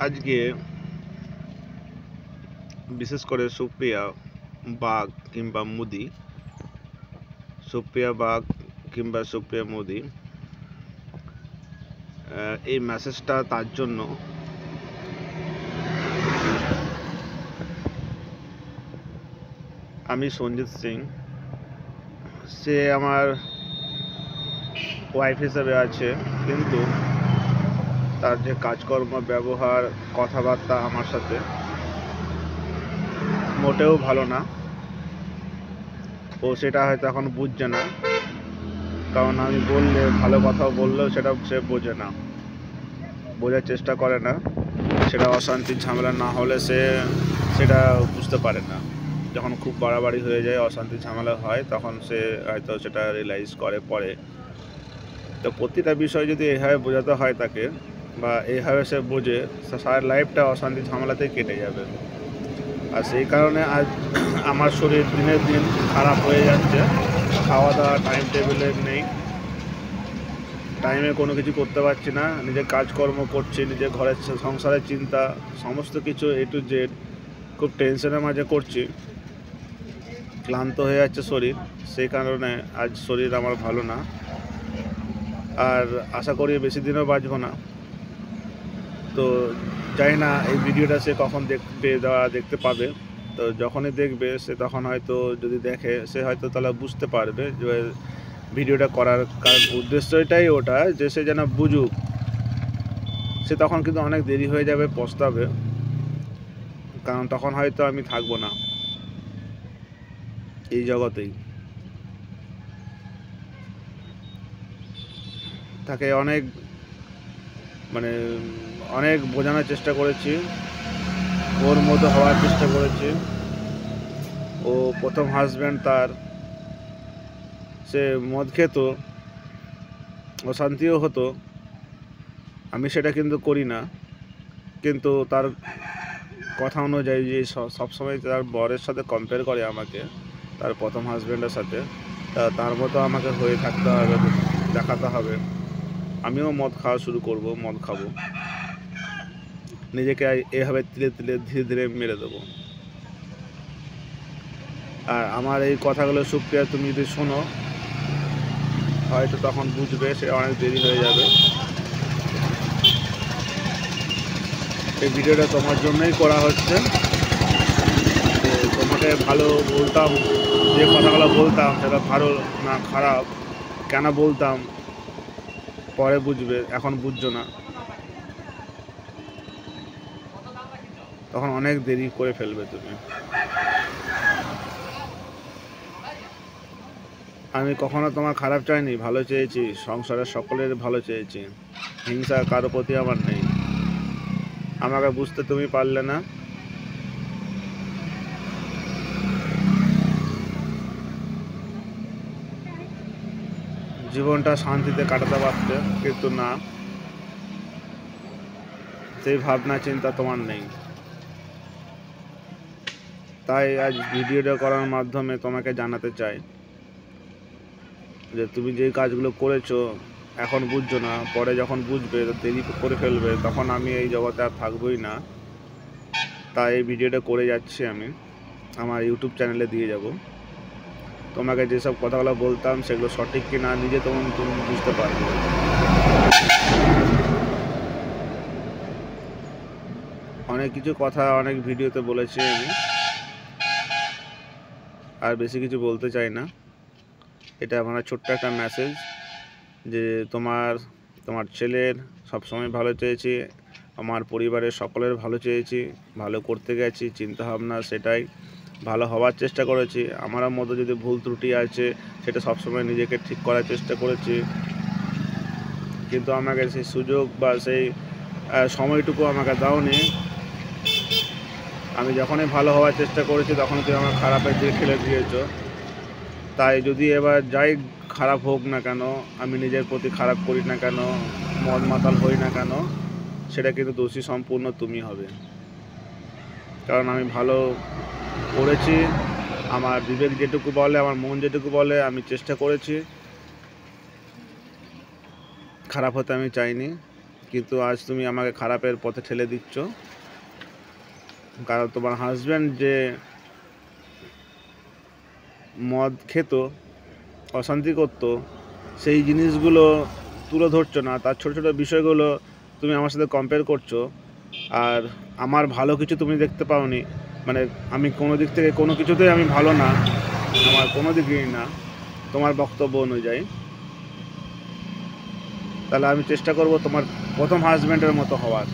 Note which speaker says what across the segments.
Speaker 1: আজকে বিশেষ করে সুপ্রিয়া বাগ কিংবা মোদি, সুপ্রিয়া বাগ কিংবা সুপ্রিয়া মোদি, এই মেসেজটা তার জন্য আমি সঞ্জিত সিং, সে আমার ওয়াইফ হিসেবে আছে, কিন্তু তার যে কাজকর্ম, ব্যবহার, কথাবার্তা আমার সাথে মোটেও ভালো না। ও সেটা হয়তো এখন বুঝছে না, কারণ আমি বললে, ভালো কথা বললেও সেটা সে বোঝে না, বোঝার চেষ্টা করে না। সেটা অশান্তির ঝামেলা না হলে সে সেটা বুঝতে পারে না। যখন খুব বাড়াবাড়ি হয়ে যায়, অশান্তির ঝামেলা হয়, তখন সে হয়তো সেটা রিয়েলাইজ করে পরে। তো প্রতিটা বিষয় যদি এইভাবে বোঝাতে হয় তাকে, বা এইভাবে সে বোঝে, সারা লাইফটা অশান্তি ঝামেলাতেই কেটে যাবে। আর সেই কারণে আজ আমার শরীর দিনের দিন খারাপ হয়ে যাচ্ছে। খাওয়া দাওয়া টাইম টেবিলে নেই, টাইমে কোনো কিছু করতে পারছি না। নিজের কাজকর্ম করছি, নিজের ঘরের সংসারের চিন্তা, সমস্ত কিছু A to Z খুব টেনশনের মাঝে করছি। ক্লান্ত হয়ে যাচ্ছে শরীর, সেই কারণে আজ শরীর আমার ভালো না। আর আশা করি বেশি দিনও বাঁচব না। তো জানি না এই ভিডিওটা সে কখন দেখতে পাবে। তো যখনই দেখবে সে, তখন হয়তো যদি দেখে, সে হয়তো তাহলে বুঝতে পারবে যে ভিডিওটা করার কারণ উদ্দেশ্যটাই ওটা, যে সে যেন বুঝুক। সে তখন কিন্তু অনেক দেরি হয়ে যাবে, পস্তাবে, কারণ তখন হয়তো আমি থাকবো না এই জগতেই। তাকে অনেক বোঝানোর চেষ্টা করেছি, ওর মতো হওয়ার চেষ্টা করেছি। ও প্রথম হাজব্যান্ড তার, সে মদ খেত, অশান্তিও হতো, আমি সেটা কিন্তু করি না। কিন্তু তার কথা অনুযায়ী যে সবসময় তার বরের সাথে কম্পেয়ার করে আমাকে, তার প্রথম হাজব্যান্ডের সাথে, তার মতো আমাকে হয়ে থাকতে হবে, দেখাতে হবে। আমিও মদ খাওয়া শুরু করব, মদ খাবো, নিজেকে এভাবে তিলে তিলে ধীরে ধীরে মেরে দেবো। আর আমার এই কথাগুলো সুপ্রিয়া তুমি যদি শোনো, হয়তো তখন বুঝবে, সে অনেক দেরি হয়ে যাবে। এই ভিডিওটা তোমার জন্যই করা হচ্ছে। তোমাকে ভালো বলতাম, যে কথাগুলো বলতাম সেটা ভালো না খারাপ, কেন বলতাম পরে বুঝবে, এখন বুঝছো না, তখন অনেক দেরি করে ফেলবে তুমি। আমি কখনো তোমার খারাপ চাইনি, ভালো চেয়েছি, সংসারের সকলের ভালো চেয়েছি। হিংসা কারো প্রতি আমার নেই। আমাকে বুঝতে তুমি পারলে না। জীবনটা শান্তিতে কাটাতে পারতে, কিন্তু না, সেই ভাবনা চিন্তা তোমার নেই। তাই আজ ভিডিওটা করার মাধ্যমে তোমাকে জানাতে চাই যে তুমি যে কাজগুলো করেছো এখন বুঝছো না, পরে যখন বুঝবে, দেরি করে ফেলবে, তখন আমি এই জগতে আর থাকবোই না। তাই এই ভিডিওটা করে যাচ্ছি, আমি আমার ইউটিউব চ্যানেলে দিয়ে যাব। তোমাকে যেসব কথাগুলো বলতাম সেগুলো সঠিক কি না নিজে তুমি বুঝতে পারবে। অনেক কিছু কথা অনেক ভিডিওতে বলেছি আমি, আর বেশি কিছু বলতে চাই না। এটা আমার ছোট্ট একটা মেসেজ, যে তোমার ছেলের সবসময় ভালো চেয়েছি, আমার পরিবারের সকলের ভালো চেয়েছি, ভালো করতে গেছি, চিন্তাভাবনা সেটাই, ভালো হওয়ার চেষ্টা করেছি। আমার মধ্যে যদি ভুল ত্রুটি আছে সেটা সবসময় নিজেকে ঠিক করার চেষ্টা করেছি, কিন্তু আমাকে সেই সুযোগ বা সেই সময়টুকু আমাকে দাওনি। আমি যখনই ভালো হওয়ার চেষ্টা করেছি তখন তুমি আমার খারাপের দিকে ঠেলে দিয়েছ। তাই যদি এবার যাই খারাপ হোক না কেন, আমি নিজের প্রতি খারাপ করি না কেন, মদ মাতাল হই না কেন, সেটা কিন্তু দোষী সম্পূর্ণ তুমি হবে। কারণ আমি ভালো করেছি, আমার বিবেক যেটুকু বলে, আমার মন যেটুকু বলে, আমি চেষ্টা করেছি, খারাপ হতে আমি চাইনি। কিন্তু আজ তুমি আমাকে খারাপের পথে ঠেলে দিচ্ছ। কারণ তোমার হাজব্যান্ড যে মদ খেত, অশান্তি করতো, সেই জিনিসগুলো তুলে ধরছো না, তার ছোটো ছোটো বিষয়গুলো তুমি আমার সাথে কম্পেয়ার করছো। আর আমার ভালো কিছু তুমি দেখতে পাওনি, মানে আমি কোনো দিক থেকে কোনো কিছুতেই আমি ভালো না, আমার কোনো দিকেই না তোমার বক্তব্য অনুযায়ী। তাহলে আমি চেষ্টা করব তোমার প্রথম হাজব্যান্ডের মতো হওয়ার,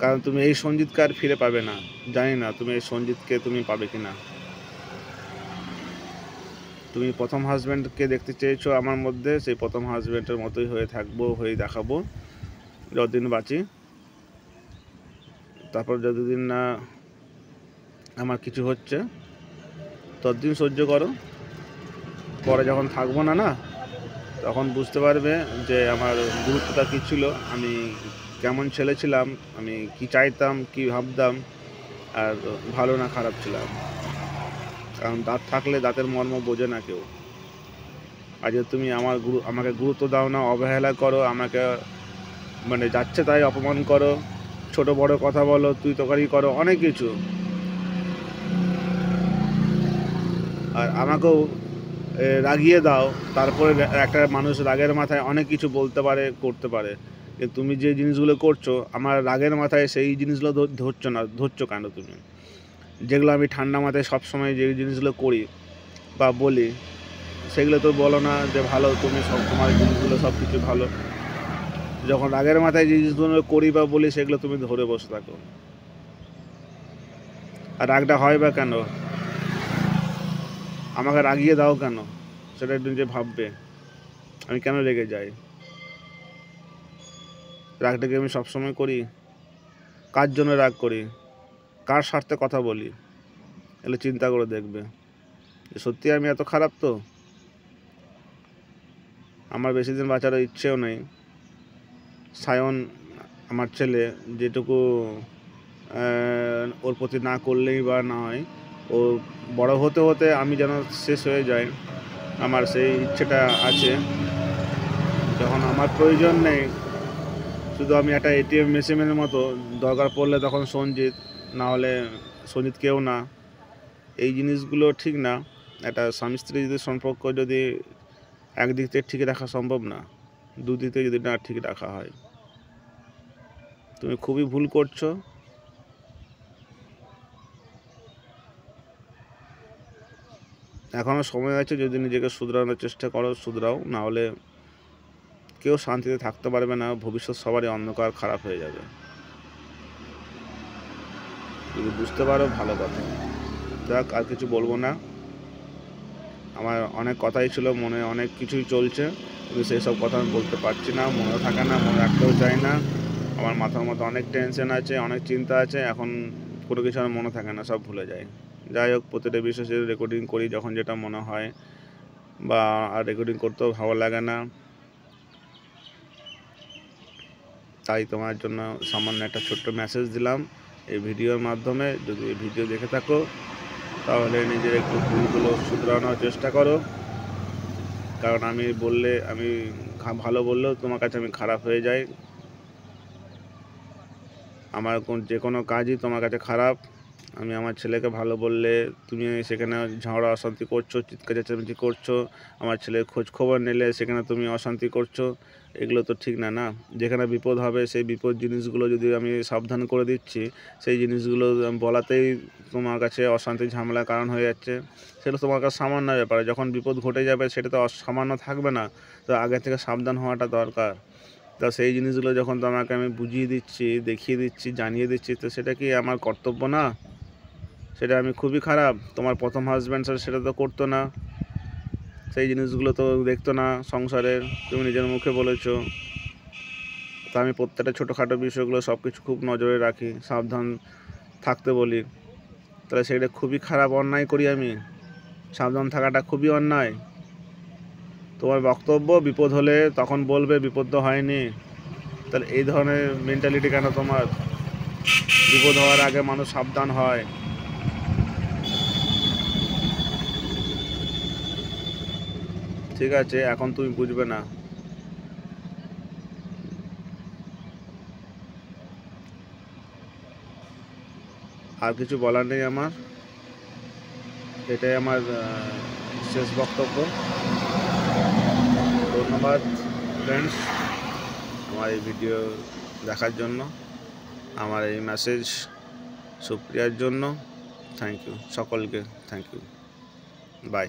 Speaker 1: কারণ তুমি এই সঞ্জিতকে আর ফিরে পাবে না। জানি না তুমি এই সঞ্জিতকে তুমি পাবে কি না। তুমি প্রথম হাজব্যান্ডকে দেখতে চেয়েছো আমার মধ্যে, সেই প্রথম হাজব্যান্ডের মতোই হয়ে থাকবো, হয়ে দেখাবো যতদিন বাঁচি। তারপর যতদিন না আমার কিছু হচ্ছে ততদিন সহ্য করো। পরে যখন থাকবো না না, তখন বুঝতে পারবে যে আমার গুরুত্বটা কী ছিল, আমি কেমন ছেলে ছিলাম, আমি কি চাইতাম, কি ভাবতাম, আর ভালো না খারাপ ছিলাম। কারণ দাঁত থাকলে দাঁতের মর্ম বোঝে না কেউ। আজ তুমি আমাকে গুরুত্ব দাও না, অবহেলা করো, আমাকে মানে যাচ্ছে তাই অপমান করো, ছোট বড় কথা বলো, তুই তকারি করো, অনেক কিছু। আর আমাকেও রাগিয়ে দাও। তারপরে একটা মানুষ রাগের মাথায় অনেক কিছু বলতে পারে, করতে পারে, কিন্তু তুমি যে জিনিসগুলো করছো আমার রাগের মাথায় সেই জিনিসগুলো ধরছো কেন তুমি? যেগুলো আমি ঠান্ডা মাথায় সবসময় যে জিনিসগুলো করি বা বলি, সেগুলো তো বলো না যে ভালো, তুমি সব তোমার জিনিসগুলো সব কিছু ভালো। যখন রাগের মাথায় যে জিনিসগুলো করি বা বলি সেগুলো তুমি ধরে বসে থাকো। আর রাগটা হয় বা কেন? আমাকে রাগিয়ে দাও কেন, সেটা একটু যে ভাববে আমি কেন রেগে যাই। রাগটাকে আমি সবসময় করি, কার জন্য রাগ করি, কার স্বার্থে কথা বলি, এগুলো চিন্তা করে দেখবে যে সত্যি আমি এত খারাপ। তো আমার বেশি দিন বাঁচার ইচ্ছেও নেই। সায়ন আমার ছেলে, যেটুকু ওর প্রতি না করলেই বা না হয়, ও বড় হতে হতে আমি যেন শেষ হয়ে যাই, আমার সেই ইচ্ছেটা আছে। যখন আমার প্রয়োজন নেই, শুধু আমি একটা এটিএম মেশিনের মতো, দরকার পড়লে তখন সঞ্জিত, না হলে সঞ্জিত কেউ না। এই জিনিসগুলো ঠিক না। একটা স্বামী স্ত্রী যদি সম্পর্ক যদি একদিক থেকে ঠিক রাখা সম্ভব না, দুদিক থেকে যদি না ঠিক রাখা হয়। তুমি খুবই ভুল করছো। এখনও সময় আছে, যদি নিজেকে শুধরানোর চেষ্টা করো শুধরাও, না হলে কেউ শান্তিতে থাকতে পারবে না। ভবিষ্যৎ সবারই অন্ধকার, খারাপ হয়ে যাবে। যদি বুঝতে পারো ভালো কথা। যাক, আর কিছু বলবো না। আমার অনেক কথাই ছিল, মনে অনেক কিছুই চলছে, কিন্তু সেই সব কথা আমি বলতে পারছি না, মনে থাকে না, মনে রাখতেও চাই না। আমার মাথার মধ্যে অনেক টেনশন আছে, অনেক চিন্তা আছে, এখন কোনো কিছু আমার মনে থাকে না, সব ভুলে যাই। যাই হোক, প্রতিটা বিষয়ে রেকর্ডিং করি যখন যেটা মনে হয়, বা আর রেকর্ডিং করতেও ভালো লাগে না। তাই তোমার জন্য সামান্য একটা ছোট্ট মেসেজ দিলাম এই ভিডিওর মাধ্যমে। যদি এই ভিডিও দেখে থাকো তাহলে নিজের একটু ভুলগুলো শুধরানোর চেষ্টা করো। কারণ আমি ভালো বললেও তোমার কাছে আমি খারাপ হয়ে যাই। আমার যে কোনো কাজই তোমার কাছে খারাপ। আমি আমার ছেলেকে ভালো বললে তুমি সেখানে ঝগড়া অশান্তি করছো, চিৎকার চেঁচামেচি করছো। আমার ছেলের খোঁজ খবর নিলে সেখানে তুমি অশান্তি করছো। এগুলো তো ঠিক না। যেখানে বিপদ হবে সেই বিপদ জিনিসগুলো যদি আমি সাবধান করে দিচ্ছি, সেই জিনিসগুলো বলাতেই তোমার কাছে অশান্তি ঝামেলার কারণ হয়ে যাচ্ছে। সেটা তোমার কাছে সামান্য ব্যাপার, যখন বিপদ ঘটে যাবে সেটা তো সামান্য থাকবে না। তো আগে থেকে সাবধান হওয়াটা দরকার। তা সেই জিনিসগুলো যখন তোমাকে আমি বুঝিয়ে দিচ্ছি, দেখিয়ে দিচ্ছি, জানিয়ে দিচ্ছি, তো সেটা কি আমার কর্তব্য না? সেটা আমি খুবই খারাপ। তোমার প্রথম হাজব্যান্ড সেটা তো করতো না, সেই জিনিসগুলো তো দেখতো না সংসারের, তুমি নিজের মুখে বলেছো। তা আমি প্রত্যেকটা ছোটোখাটো বিষয়গুলো সব কিছু খুব নজরে রাখি, সাবধান থাকতে বলি। তাহলে সেটা খুবই খারাপ, অন্যায় করি আমি। সাবধান থাকাটা খুবই অন্যায়। তোমার বক্তব্য বিপদ হলে তখন বলবে, বিপদ তো হয়নি। তাহলে এই ধরনের মেন্টালিটি কেন তোমার? বিপদ হওয়ার আগে মানুষ সাবধান হয়। ঠিক আছে, এখন তুমি বুঝবে না, আর কিছু বলার নেই আমার, এটাই আমার শেষ বক্তব্য। ধন্যবাদ ফ্রেন্ডস আমার এই ভিডিও দেখার জন্য, আমার এই মেসেজ সুপ্রিয়ার জন্য। থ্যাংক ইউ সকলকে, থ্যাংক ইউ, বাই।